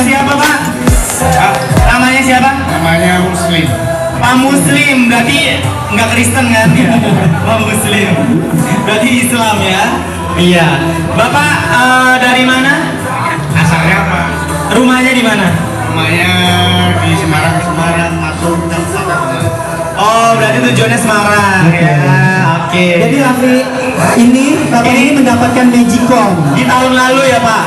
siapa Pak? Namanya siapa? Namanya Muslim. Pak Muslim, berarti nggak Kristen kan ya? Pak Muslim, berarti Islam ya? Iya. Bapak dari mana? Asalnya apa? Rumahnya di mana? Rumahnya di Semarang masuk dan Oh, berarti tujuannya Semarang ya. Oke. Jadi Raffi ini Bapak ini mendapatkan Magicom Di tahun lalu ya Pak?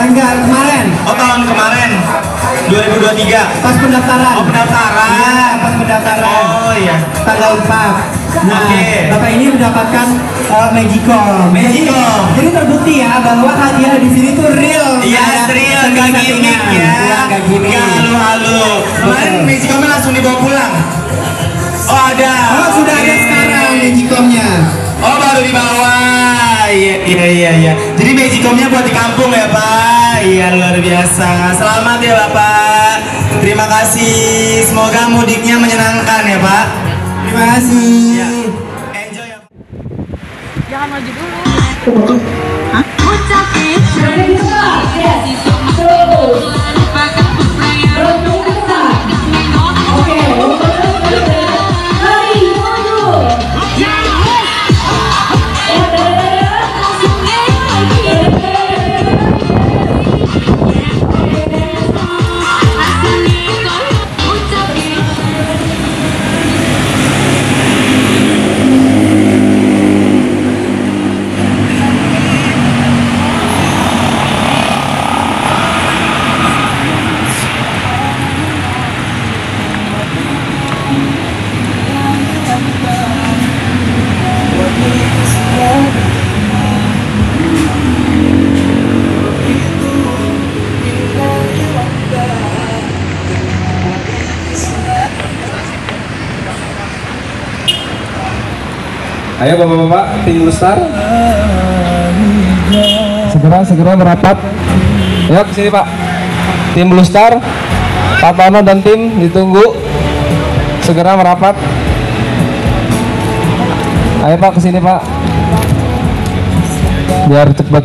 enggak kemarin. Oh, tahun kemarin 2023. Pas pendaftaran. Oh, pendaftaran. Iya, pas pendaftaran. Oh iya. Tanggal 4. Nah, Oke. Bapak ini mendapatkan Magicom. Magicom. Jadi terbukti ya bahwa hadiah di sini tuh real. Iya, real, gak gimmick ya. Gak gimmick. Gak halu-halu. Kemarin Magicomnya langsung dibawa pulang. Oh ada. Oh, sudah ada sekarang Magicomnya. Oh, baru dibawa. Iya. Jadi Magicomnya buat di kampung ya Pak. Iya, luar biasa. Selamat ya Bapak. Terima kasih. Semoga mudiknya menyenangkan ya Pak. Terima kasih. Ya. Enjoy ya. Jangan maju dulu. Hah? Ayo bapak-bapak, tim Bluestar segera merapat. Ayo ke sini Pak. Tim Bluestar, Pak Tono dan tim ditunggu segera merapat. Ayo Pak ke sini Pak. Biar cepat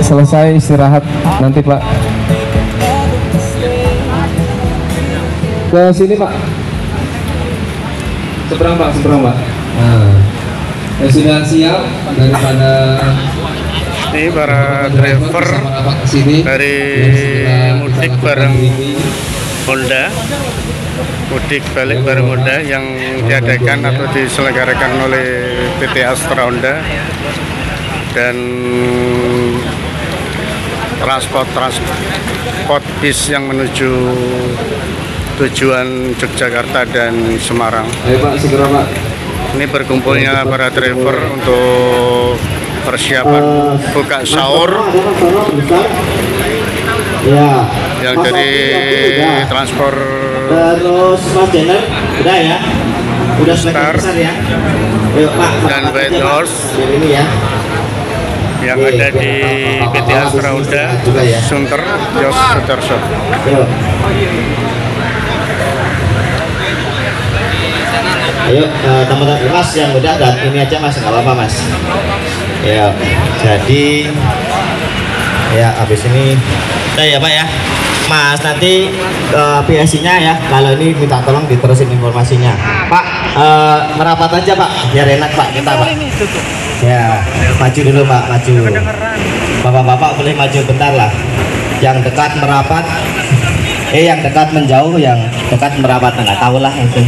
selesai istirahat nanti Pak. Ke sini Pak. Seberang Pak. Nah. Ya, sudah siap daripada ini para driver dari mudik bareng Honda, mudik balik bareng Honda yang diadakan atau diselenggarakan oleh PT Astra Honda, dan transport bis yang menuju tujuan Yogyakarta dan Semarang. Ayo Pak, segera Pak. Ini berkumpulnya para driver untuk persiapan buka sahur ya, yang dari transport. Terus Mas Jenner udah ya, udah Star besar ya. Ayo, Pak, dan White Horse ini ya, yang ada di PT Astra Honda Sunter Jos Sudarso. Ayo teman-teman Mas yang udah, dan ini aja Mas, nggak apa-apa Mas. Ya, jadi ya habis ini ya Pak ya Mas, nanti PSI-nya ya, kalau ini minta tolong diterusin informasinya Pak. Merapat aja Pak, biar enak Pak kita Pak. Ya, maju dulu Pak, maju. Bapak-bapak boleh maju bentar lah. Yang dekat merapat, yang dekat menjauh, yang dekat merapat, nggak tahu lah itu.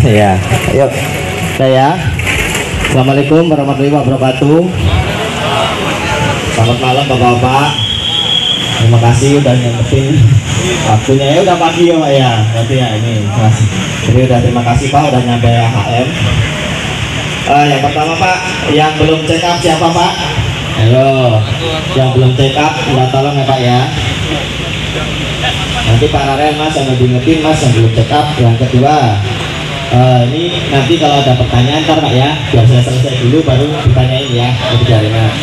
Ya, ayo saya. Assalamualaikum warahmatullahi wabarakatuh. Selamat malam Bapak-bapak. Terima kasih udah nyempetin waktunya ya, udah pagi ya Pak ya. Berarti ya ini Mas. Jadi udah terima kasih Pak udah nyampe HM. Yang pertama Pak, yang belum check up siapa Pak? Ayo, yang belum check up udah tolong ya Pak ya. Nanti Pak Rarel Mas yang ngetin Mas yang belum check up. Yang kedua, ini nanti kalau ada pertanyaan ntar Pak ya, biar saya selesai dulu baru ditanyain ya, biarin Mas.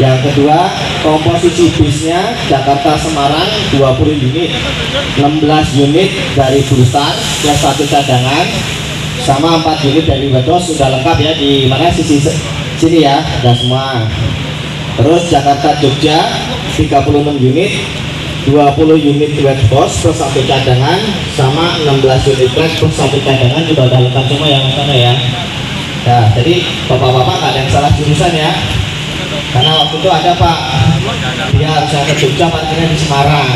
Yang kedua, komposisi bisnya Jakarta Semarang 20 unit, 16 unit dari Bluestar plus 1 cadangan, sama 4 unit dari Wedos sudah lengkap ya di mana sini ya, sudah semua. Terus Jakarta Jogja 36 unit, 20 unit wet hose plus satu cadangan sama 16 unit track plus satu cadangan juga udah lengkap semua yang sana ya. Nah, jadi bapak-bapak nggak ada yang salah jurusan ya. Karena waktu itu ada Pak, dia harusnya ke Jogja, parkirnya di Semarang.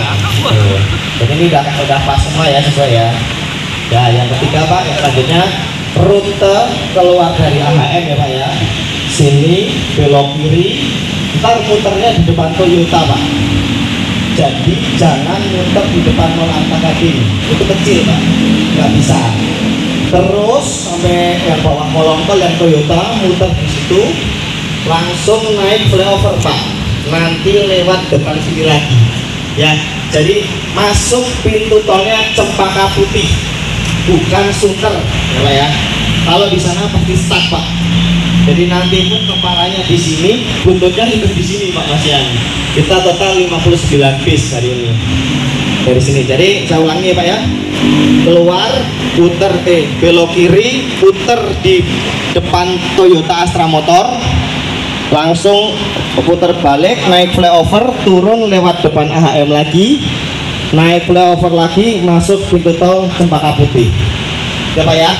Jadi ini udah pas semua ya, sesuai ya. Ya, yang ketiga Pak, yang selanjutnya rute keluar dari AHM ya Pak ya. Sini belok kiri, ntar muternya di depan Toyota Pak. Jadi jangan muter di depan Mall Antakading, itu kecil Pak, nggak bisa. Terus sampai yang bawah Molongkol yang Toyota muter di situ, langsung naik flyover Pak, nanti lewat depan sini lagi ya. Jadi masuk pintu tolnya Cempaka Putih, bukan Sunter ya Pak ya. Kalau di sana pasti stuck Pak. Jadi nanti pun kepalanya di sini, buntutnya hidup di sini Pak Mas Yan. Kita total 59 bis hari ini dari sini. Jadi saya ulangi ya Pak ya. Keluar, puter belok kiri, puter di depan Toyota Astra Motor, langsung putar balik, naik flyover, turun lewat depan AHM lagi, naik flyover lagi, masuk pintu tol Cempaka Putih ya Pak ya.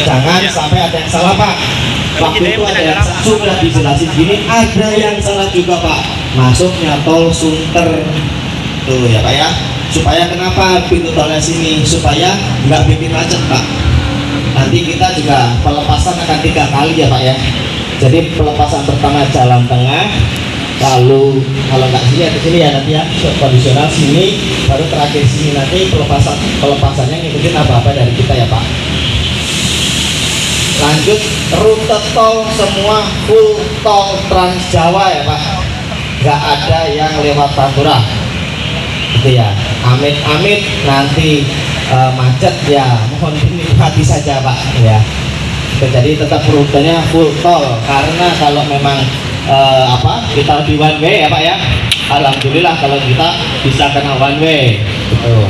Jangan sampai ada yang salah Pak. Waktu itu ada yang sudah dijelasin gini, ada yang salah juga Pak, masuknya tol Sunter tuh ya Pak ya. Supaya kenapa pintu tolnya sini, supaya nggak bikin macet Pak. Nanti kita juga pelepasan akan 3 kali ya Pak ya. Jadi pelepasan pertama jalan tengah, lalu kalau nggak sini ya ke sini ya nanti ya, kondisional sini, baru terakhir sini. Nanti pelepasannya ngikutin apa-apa dari kita ya Pak. Lanjut rute tol semua full tol Trans Jawa ya Pak, nggak ada yang lewat Pantura gitu ya. Amit-amit nanti macet ya, mohon dinikmati saja Pak ya. Jadi tetap rutenya full tol, karena kalau memang kita di one way ya Pak ya, alhamdulillah kalau kita bisa kena one way gitu.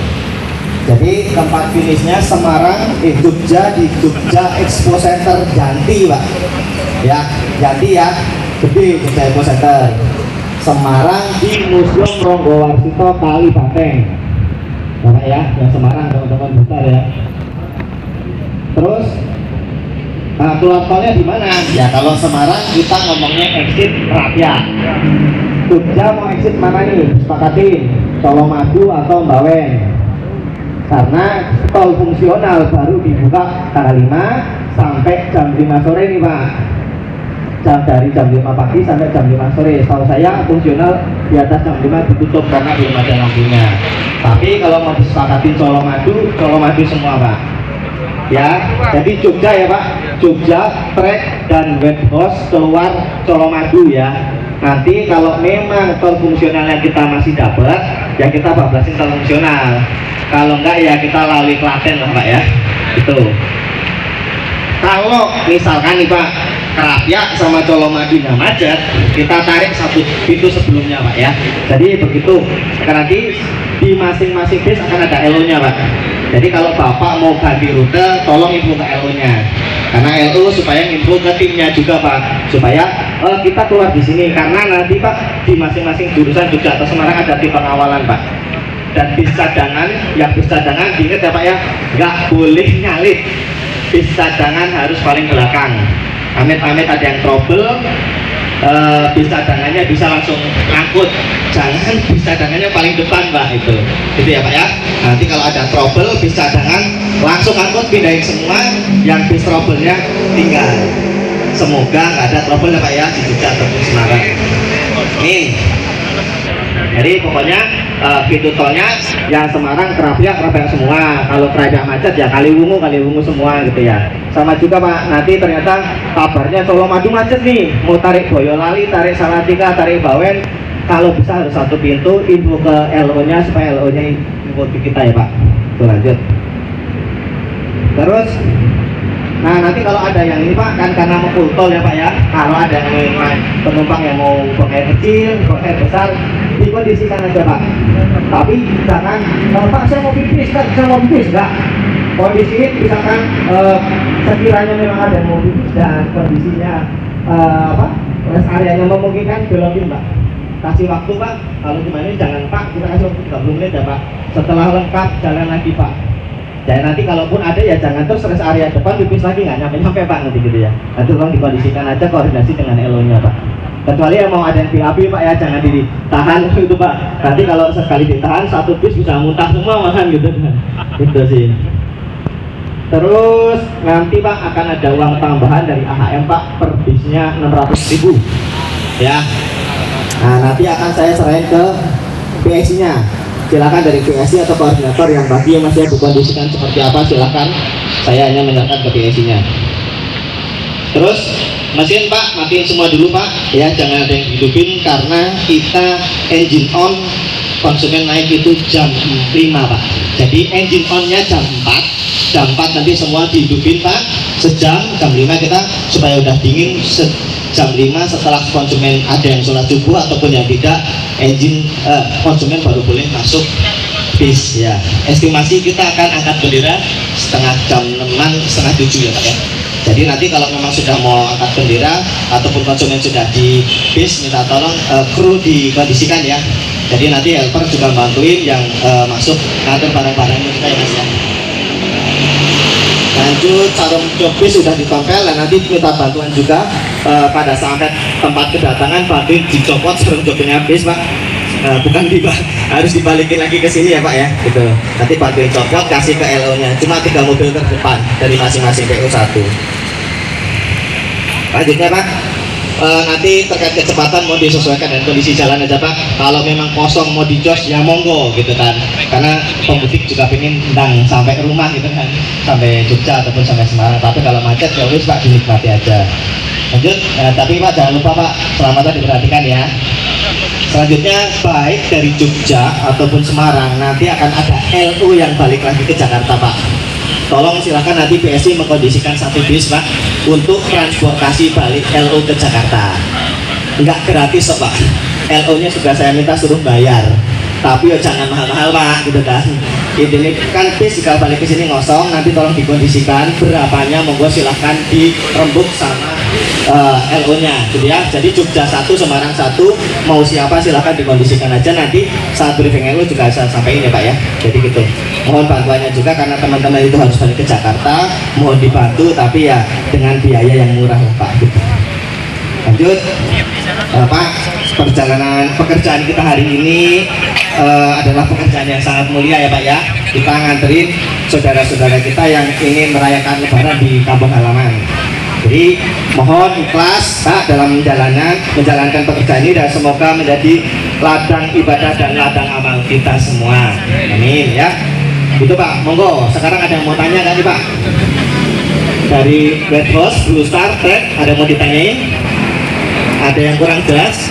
Jadi tempat finishnya Semarang, Jogja, di Jogja Expo Center Janti Pak ya, Janti ya, gede Jogja Expo Center. Semarang di Museum Ronggowarsito Kalibanteng ya Pak ya, yang Semarang teman-teman bentar ya. Terus keluar tolnya di mana? Ya kalau Semarang kita ngomongnya exit Rakyat. Jogja mau exit mana nih? Sepakatin Colomadu atau Mbawen. Karena tol fungsional baru dibuka tanggal 5 sampai jam 5 sore nih Pak. Dari jam 5 pagi sampai jam 5 sore. Kalau saya fungsional di atas jam 5 ditutup karena belum ada lampunya. Tapi kalau mau disepakatin Colomadu semua Pak. Ya, jadi Jogja ya Pak, Jogja, trek dan wet hose keluar Colomadu ya. Nanti kalau memang tol fungsionalnya kita masih dapat, ya kita bablasin tol fungsional. Kalau enggak ya kita lalui Klaten lah Pak ya. Itu. Kalau misalkan nih Pak, Krapyak sama Colomadu nggak macet, kita tarik satu pintu sebelumnya Pak ya. Jadi begitu. Nanti di masing-masing bis akan ada LO-nya Pak. Jadi kalau Bapak mau ganti rute, tolong info ke LO-nya. Karena LO supaya info ke timnya juga Pak, supaya kita keluar di sini. Karena nanti Pak di masing-masing jurusan Jogja atau Semarang ada tim pengawalan Pak. Dan bis cadangan, yang bis cadangan diingat ya Pak ya, nggak boleh nyalip. Bis cadangan harus paling belakang. Amit-amit ada yang trouble, bis cadangannya bisa langsung angkut. Jangan bis cadangannya paling depan Pak, itu ya Pak ya. Nanti kalau ada trouble bis cadangan langsung angkut, pindahin semua, yang bis trouble-nya tinggal. Semoga nggak ada trouble ya Pak ya di Jogja ataupun Semarang. Nih. Jadi pokoknya pintu tolnya yang Semarang Krapyak semua. Kalau Krapyak macet ya Kaliwungu semua gitu ya. Sama juga Pak, nanti ternyata kabarnya Colomadu macet nih, mau tarik Boyolali, tarik Salatiga, tarik Bawen. Kalau bisa harus satu pintu, info ke LO-nya supaya LO-nya info di kita ya Pak. Tuh lanjut. Terus nah nanti kalau ada yang ini Pak, kan karena mau full tol ya Pak ya, kalau ada yang penumpang yang mau buang air kecil, buang air besar, dikondisikan aja Pak. Tapi jangan Pak saya mau pipis, enggak. Kondisi misalkan sekiranya memang ada yang mau pipis dan kondisinya rest areanya memungkinkan, belokin Pak. kasih waktu Pak. Kalau gimana jangan Pak, kita kasih waktu 30 menit ya Pak. Setelah lengkap jalan lagi Pak. Dan nanti kalaupun ada ya jangan terus rest area depan pipis lagi, nggak nyampe-nyampe Pak nanti gitu ya. Nanti tolong dikondisikan aja, koordinasi dengan LO-nya Pak. Kecuali yang mau ada yang BAB Pak ya, jangan ditahan gitu Pak. Nanti kalau sekali ditahan satu bis bisa muntah semua malahan gitu. Gitu sih. Terus nanti Pak akan ada uang tambahan dari AHM Pak, per bisnya 600.000 ya. Nah nanti akan saya serahin ke PSI-nya. Silakan dari PSI atau koordinator yang bagi yang masih dikondisikan seperti apa, silakan. Saya hanya menyerahkan ke PSI-nya. Terus mesin Pak, matiin semua dulu Pak ya, jangan ada yang hidupin karena kita engine on, konsumen naik itu jam 5 Pak. Jadi engine on-nya jam 4, jam 4 nanti semua dihidupin Pak, sejam, jam 5 kita supaya udah dingin, jam 5 setelah konsumen ada yang sholat subuh ataupun yang tidak, engine konsumen baru boleh masuk bis ya. Estimasi kita akan angkat bendera setengah jam 6-an, setengah 7 ya Pak ya. Jadi nanti kalau memang sudah mau angkat bendera ataupun konsumen sudah di bis, minta tolong kru dikondisikan ya. Jadi nanti helper juga bantuin yang masuk ngatur barang-barangnya kita ya Mas ya. Lanjut, sarung jok bis sudah ditempel dan nanti minta bantuan juga pada sampai tempat kedatangan bantuin dicopot sarung joknya bis Pak. Bukan harus dibalikin lagi ke sini ya Pak ya gitu. Nanti bantuin copot, kasih ke LO nya, cuma 3 mobil terdepan dari masing-masing PO 1. Lanjutnya Pak, nanti terkait kecepatan mau disesuaikan dengan kondisi jalan aja Pak. Kalau memang kosong mau dicos ya monggo gitu kan, karena pemudik juga pengen ndang sampai rumah gitu kan, sampai Jogja ataupun sampai Semarang. Tapi kalau macet ya wis Pak, dinikmati aja. Lanjut, tapi Pak jangan lupa Pak, selamatan diperhatikan ya. Selanjutnya baik dari Jogja ataupun Semarang nanti akan ada LO yang balik lagi ke Jakarta Pak. Tolong silakan nanti PSI mengkondisikan satu bis Pak untuk transportasi balik LO ke Jakarta. Enggak gratis kok Pak. LO nya sudah saya minta suruh bayar. Tapi ya jangan mahal-mahal Pak gitu kan. Ini kan bis jika balik ke sini ngosong, nanti tolong dikondisikan berapanya, monggo silahkan dirembuk sama LO nya gitu ya. Jadi Jogja 1, Semarang 1, mau siapa silahkan dikondisikan aja, nanti saat briefing LO juga saya sampaikan ya Pak ya. Jadi gitu, mohon bantuannya juga karena teman-teman itu harus balik ke Jakarta, mohon dibantu tapi ya dengan biaya yang murah ya Pak gitu. Lanjut Pak, pekerjaan kita hari ini adalah pekerjaan yang sangat mulia ya Pak ya. Kita nganterin saudara-saudara kita yang ingin merayakan Lebaran di kampung halaman. Jadi mohon ikhlas Pak dalam menjalankan pekerjaan ini dan semoga menjadi ladang ibadah dan ladang amal kita semua. Amin ya. Itu Pak, monggo. Sekarang ada yang mau tanya kan nih Pak? Dari Red House, Blue Star, Trek, ada yang mau ditanyain? Ada yang kurang jelas?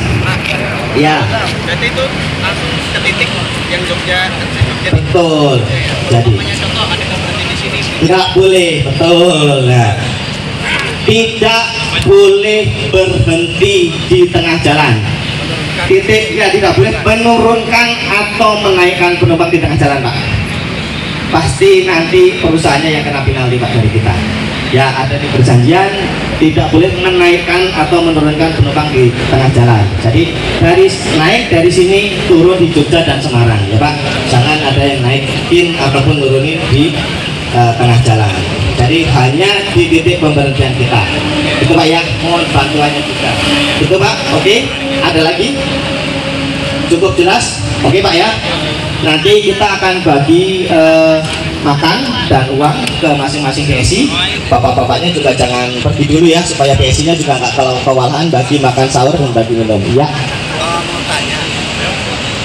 Ya. Berarti itu langsung ke titik yang Jogja. Betul. Jadi Contoh ada yang berhenti di sini. nggak boleh, betul. Nah, tidak boleh berhenti di tengah jalan. Titik ya tidak boleh menurunkan atau menaikkan penumpang di tengah jalan Pak. Pasti nanti perusahaannya yang kena penalti Pak dari kita. Ya ada di perjanjian tidak boleh menaikkan atau menurunkan penumpang di tengah jalan. Jadi naik dari sini turun di Jogja dan Semarang ya Pak. Jangan ada yang naikin ataupun nurunin di tengah jalan. Jadi hanya di titik pemberhentian kita. Itu Pak ya, mohon bantuannya juga. Itu Pak, oke. Ada lagi? Cukup jelas? Oke Pak ya. Nanti kita akan bagi makan dan uang ke masing-masing PSI. Bapak-bapaknya juga jangan pergi dulu ya, supaya PSI-nya juga nggak kalau kewalahan bagi makan sahur dan bagi minum. Ya. Mau tanya,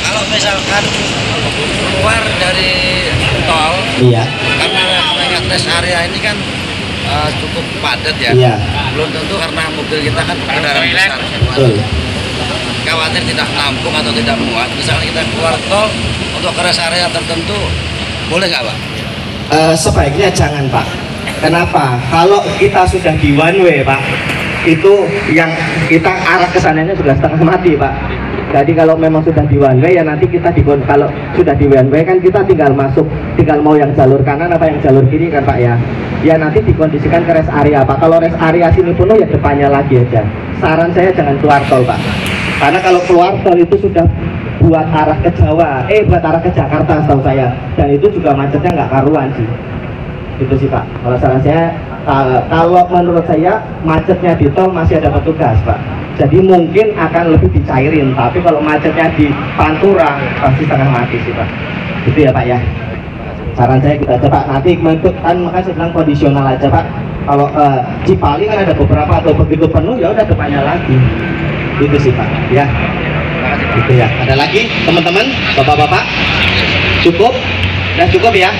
kalau misalkan keluar dari tol, Iya. karena rest area ini kan cukup padat ya. Iya. Belum tentu karena mobil kita kan kendaraan besar semua. Betul. Khawatir tidak nampung atau tidak muat. Misalnya kita keluar tol untuk ke rest area tertentu, boleh nggak Pak? Sebaiknya jangan Pak. Kenapa? Kalau kita sudah di one way Pak, itu yang kita arah kesananya sudah setengah mati Pak. Jadi kalau memang sudah di one way ya nanti kita kalau sudah di one way kan kita tinggal masuk, tinggal mau yang jalur kanan apa yang jalur kiri kan Pak ya. Ya nanti dikondisikan ke rest area Pak. Kalau rest area sini penuh ya depannya lagi aja. Saran saya jangan keluar tol Pak. Karena kalau keluar tol itu sudah buat arah ke Jawa, buat arah ke Jakarta setahu saya. Dan itu juga macetnya nggak karuan sih. Gitu sih Pak. Kalau saran saya, kalau menurut saya macetnya di tol masih ada petugas Pak. Jadi mungkin akan lebih dicairin. Tapi kalau macetnya di Pantura pasti setengah mati sih Pak. Gitu ya Pak ya. Saran saya gitu aja Pak. Nanti kan makanya saya bilang kondisional aja Pak. Kalau Cipali kan ada beberapa atau begitu penuh ya udah depannya lagi. Gitu sih Pak. Ya. Gitu ya. Ada lagi teman-teman, bapak-bapak? Cukup? Udah cukup ya?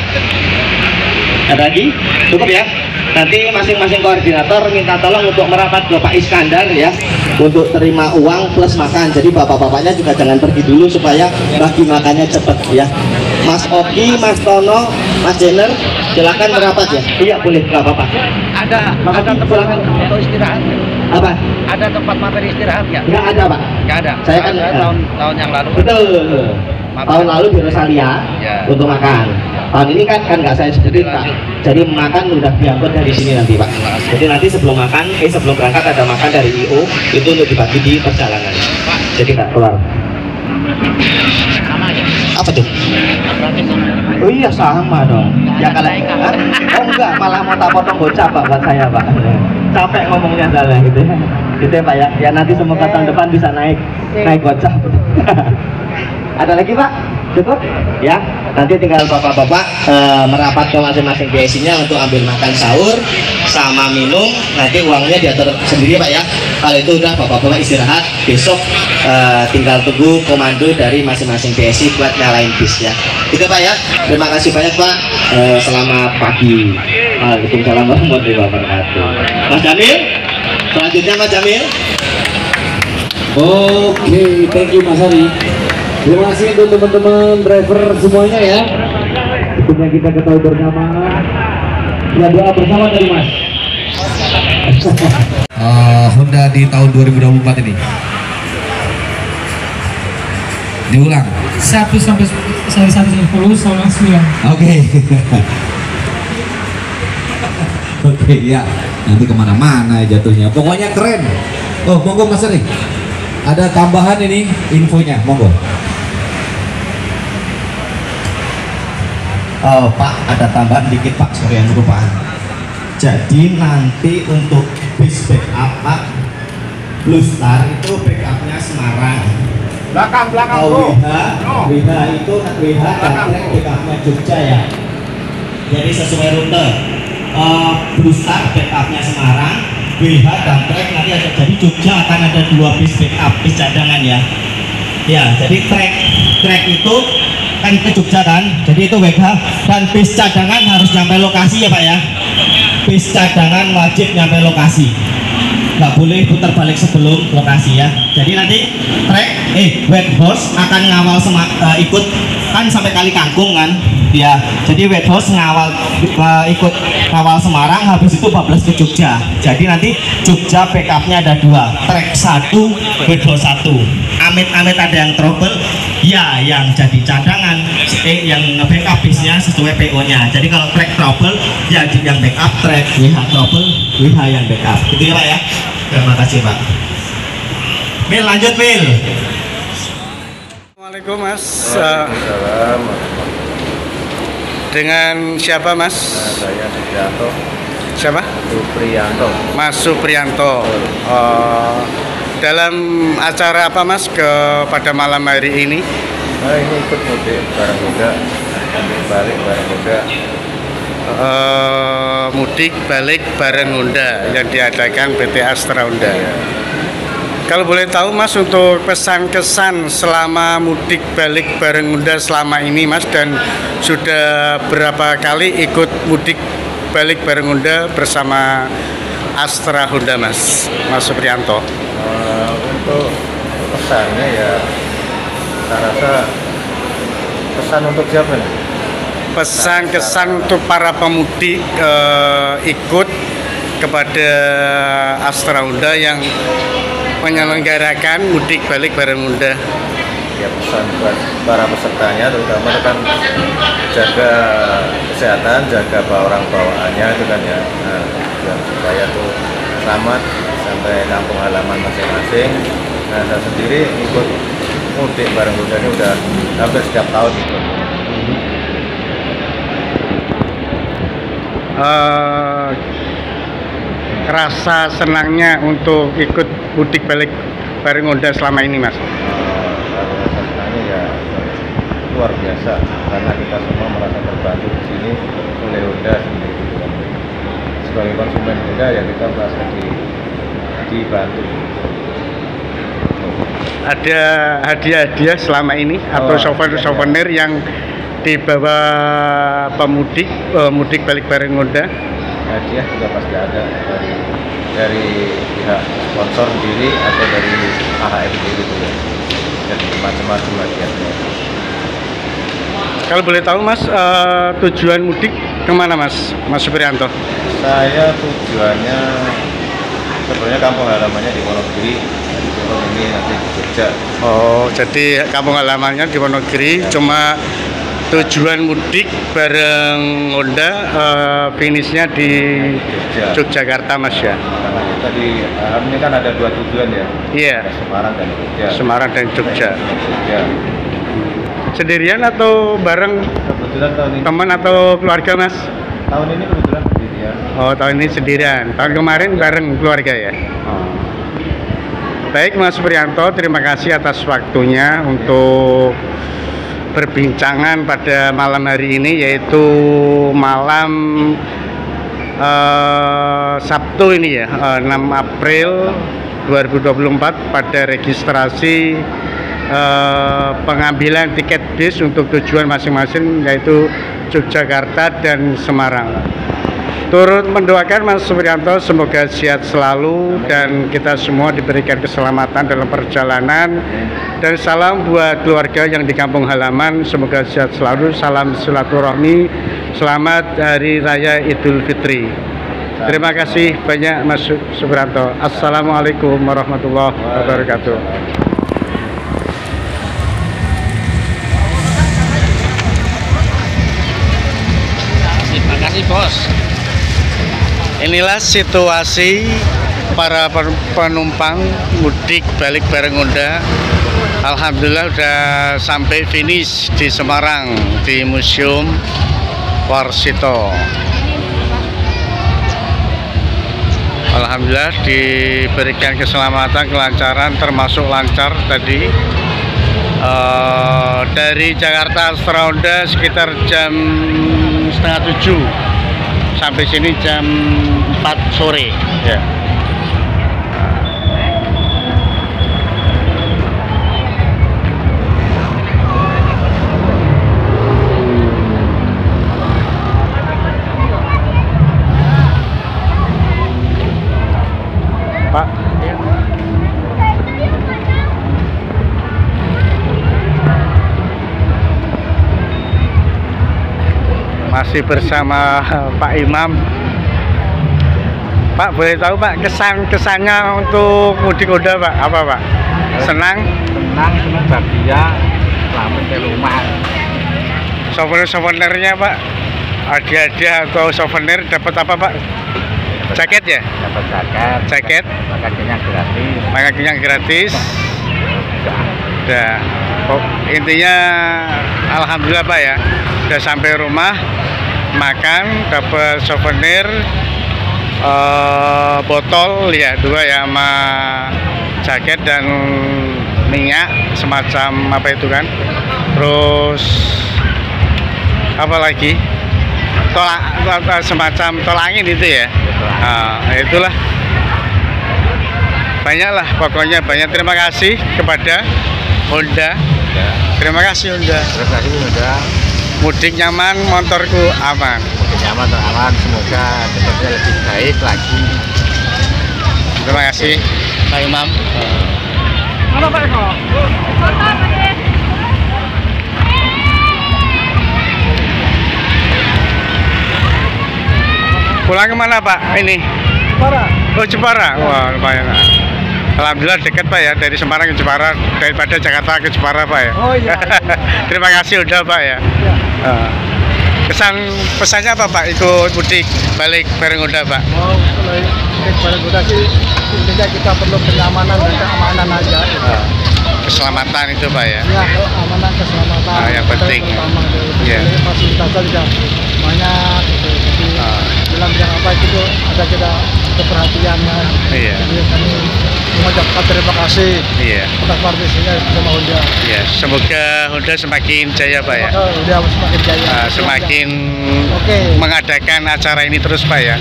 Ada lagi? Cukup ya? Nanti masing-masing koordinator minta tolong untuk merapat ke Pak Iskandar ya, untuk terima uang plus makan. Jadi bapak-bapaknya juga jangan pergi dulu supaya bagi makannya cepat ya. Mas Oki, Mas Tono, Mas Jenner, silakan merapat ya. Iya boleh, nggak apa-apa. Ada tempat untuk istirahat. Apa? Ada tempat materi istirahat nggak? Nggak ada Pak. Nggak ada. Saya kan tahun yang lalu. Betul. Tahun lalu di Rosalia Ya. untuk makan. Tahun ini kan nggak saya sendiri Pak. Jadi makan udah diangkut dari sini nanti Pak. Jadi nanti sebelum makan, sebelum berangkat ada makan dari IO itu untuk dibagi di perjalanan. Jadi nggak keluar. Apa tuh? Oh iya sama dong. Ya kalau oh enggak, malah mau tak potong gocap Pak buat saya Pak. Capek ngomongnya adalah gitu ya. Gitu ya Pak ya. Ya nanti semoga tahun depan bisa naik gocap. Ada lagi Pak? Cukup? Ya, nanti tinggal bapak-bapak merapat ke masing-masing PSI-nya untuk ambil makan sahur sama minum. Nanti uangnya diatur sendiri Pak ya. Kalau itu udah bapak-bapak istirahat, besok tinggal tunggu komando dari masing-masing PSI buat nyalain bis ya. Itu Pak ya. Terima kasih banyak Pak. Selamat pagi. Waalaikumsalam warahmatullahi wabarakatuh. Mas Jamil, selanjutnya Mas Jamil. Oke, thank you Mas Ari. Terima kasih untuk teman-teman driver semuanya ya. Tentunya kita ketahui bersama. Ya doa bersama dari Mas. Honda di tahun 2024 ini. Diulang. 1 sampai 10 sama 9. Oke. Oke ya. Nanti kemana-mana jatuhnya. Pokoknya keren. Oh monggo Mas Ari. Ada tambahan ini infonya, monggo. Oh Pak, ada tambahan dikit Pak, sorry yang kelupaan. Jadi nanti untuk bis backup Pak, Blue Star itu backupnya Semarang. Belakang WH itu WH dan track backupnya Jogja ya. Jadi sesuai rute. Blue Star backupnya Semarang, WH dan track nanti ada. Jadi Jogja akan ada 2 bis backup, bis cadangan ya. Ya, jadi track itu kan ke Jogja kan, jadi itu WH dan bis cadangan harus nyampe lokasi ya Pak ya. Bis cadangan wajib nyampe lokasi, nggak boleh putar balik sebelum lokasi ya. Jadi nanti White Horse akan ngawal ikut kan sampai Kali Kangkung kan ya. Jadi White Horse ikut ngawal Semarang, habis itu bablas ke Jogja. Jadi nanti Jogja backupnya ada 2, track 1, White Horse 1. Amit-amit ada yang trouble ya, yang jadi cadangan yang backup bisnya sesuai PO nya. Jadi kalau track trouble ya yang backup track, WH trouble WH yang backup. Gitu ya Pak ya. Terima kasih Pak. Mil lanjut Mil. Assalamualaikum Mas. Dengan siapa Mas? Saya Supriyanto. Siapa? Supriyanto. Mas Supriyanto. Dalam acara apa Mas pada malam hari ini? Nah, ini ikut mudik bareng Honda, balik bareng Honda. Mudik balik bareng Honda yang diadakan PT Astra Honda. Kalau boleh tahu Mas, untuk pesan-kesan selama mudik balik bareng Honda selama ini Mas, dan sudah berapa kali ikut mudik balik bareng Honda bersama Astra Honda Mas Supriyanto? Untuk pesannya ya, saya rasa pesan untuk siapa nih? Pesan kesan untuk para pemudik ikut kepada Astra Honda yang menyelenggarakan mudik balik bareng Honda. ya pesan buat para pesertanya, terutama kan jaga kesehatan, jaga orang bawaannya itu kan ya, nah, supaya tuh selamat sampai kampung halaman masing-masing. Nah, saya sendiri ikut mudik bareng Bunda ini udah hampir setiap tahun gitu. Rasa senangnya untuk ikut mudik balik bareng Honda selama ini, Mas? Rasa senangnya ya luar biasa karena kita semua merasa terbantu di sini oleh Honda sendiri gitu kan. Sebagai konsumen Honda ya kita merasa dibantu. Ada hadiah-hadiah selama ini atau souvenir yang dibawa pemudik mudik balik bareng Honda? Hadiah juga pasti ada dari pihak sponsor sendiri atau dari AHM sendiri gitu ya. Jadi macam-macam hadiahnya. Kalau boleh tahu Mas, tujuan mudik kemana Mas Supriyanto? Saya tujuannya sebenarnya kampung halamannya di Wonogiri, ini nanti di Jogja. Oh, jadi kampung halamannya di Wonogiri, cuma tujuan mudik bareng Honda finishnya di Yogyakarta, Mas ya. Nah, tadi ini kan ada 2 tujuan ya. Iya. Semarang dan Jogja. Semarang dan Jogja. Jogja. Sendirian atau bareng teman atau keluarga, Mas? Tahun ini kebetulan sendirian. Oh, tahun ini sendirian. Tahun kemarin bareng keluarga ya. Oh. Baik, Mas Supriyanto, terima kasih atas waktunya untuk perbincangan pada malam hari ini, yaitu malam Sabtu ini ya, 6 April 2024 pada registrasi pengambilan tiket bis untuk tujuan masing-masing, yaitu Yogyakarta dan Semarang. Turut mendoakan Mas Supriyanto semoga sehat selalu dan kita semua diberikan keselamatan dalam perjalanan, dan salam buat keluarga yang di kampung halaman, semoga sehat selalu. Salam silaturahmi, selamat Hari Raya Idul Fitri. Terima kasih banyak Mas Supriyanto. Assalamualaikum warahmatullahi wabarakatuh. Terima kasih bos. Inilah situasi para penumpang mudik balik bareng Honda. Alhamdulillah udah sampai finish di Semarang di Museum Warsito. Alhamdulillah diberikan keselamatan, kelancaran, termasuk lancar tadi. Dari Jakarta Astra Honda sekitar jam 6:30. Sampai sini jam 4 sore ya. Pak, masih bersama Pak Imam. Pak, boleh tahu Pak kesannya untuk mudik Honda Pak, apa Pak? Senang? Senang, cuma bahagia, selamat di rumah. Souvenirnya Pak, hadiah atau souvenir dapat apa Pak? Jaket ya? Dapat jaket. Makanannya gratis. Makanannya gratis. Udah. Oh, intinya alhamdulillah Pak ya, udah sampai rumah, makan, dapat souvenir, botol ya 2 ya, sama jaket dan minyak semacam apa itu kan, terus apa lagi, semacam tol angin itu ya. Nah, itulah, banyaklah pokoknya, banyak. Terima kasih kepada Honda. Terima kasih Honda. Terima kasih Honda. Mudik nyaman, motorku aman. Mudik nyaman, aman. Semoga kedepannya lebih baik lagi. Terima kasih Pak Imam. Mana Pak Eko? Pulang kemana Pak? Ini? Para. Oh, Jepara. Wah, lumayan. Alhamdulillah dekat Pak ya, dari Semarang ke Jepara, daripada Jakarta ke Jepara Pak ya. Oh iya. Terima kasih udah Pak ya. Kesan pesannya apa Pak ikut mudik balik bareng Honda Pak? Oh, kalau mudik bareng Honda sih intinya kita perlu kenyamanan dan keamanan aja. Keselamatan itu Pak ya. Ya, keamanan, keselamatan. Yang penting. Ya. Fasilitasnya juga banyak gitu. Jadi bilang apa itu ada kita keperhatiannya. Iya. Jadi kami mengucapkan terima kasih atas partisipasinya sama Honda. Iya, semoga Honda semakin jaya Pak ya. Honda semakin jaya. Semakin mengadakan acara ini terus Pak ya.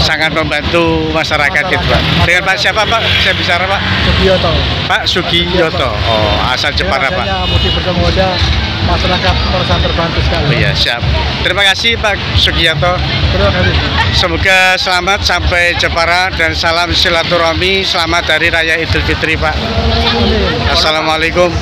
Sangat membantu masyarakat gitu Pak. Dengan Pak siapa Pak? Saya bicara Pak. Sugiyoto. Pak Sugiyoto. Oh, asal Jepara Pak. Mudik bersama Honda, masyarakat merasa terbantu sekali. Oh iya, siap. Terima kasih Pak Sugiyoto. Terima kasih. Semoga selamat sampai Jepara dan salam silaturahmi. Selamat Hari Raya Idul Fitri Pak. Assalamualaikum.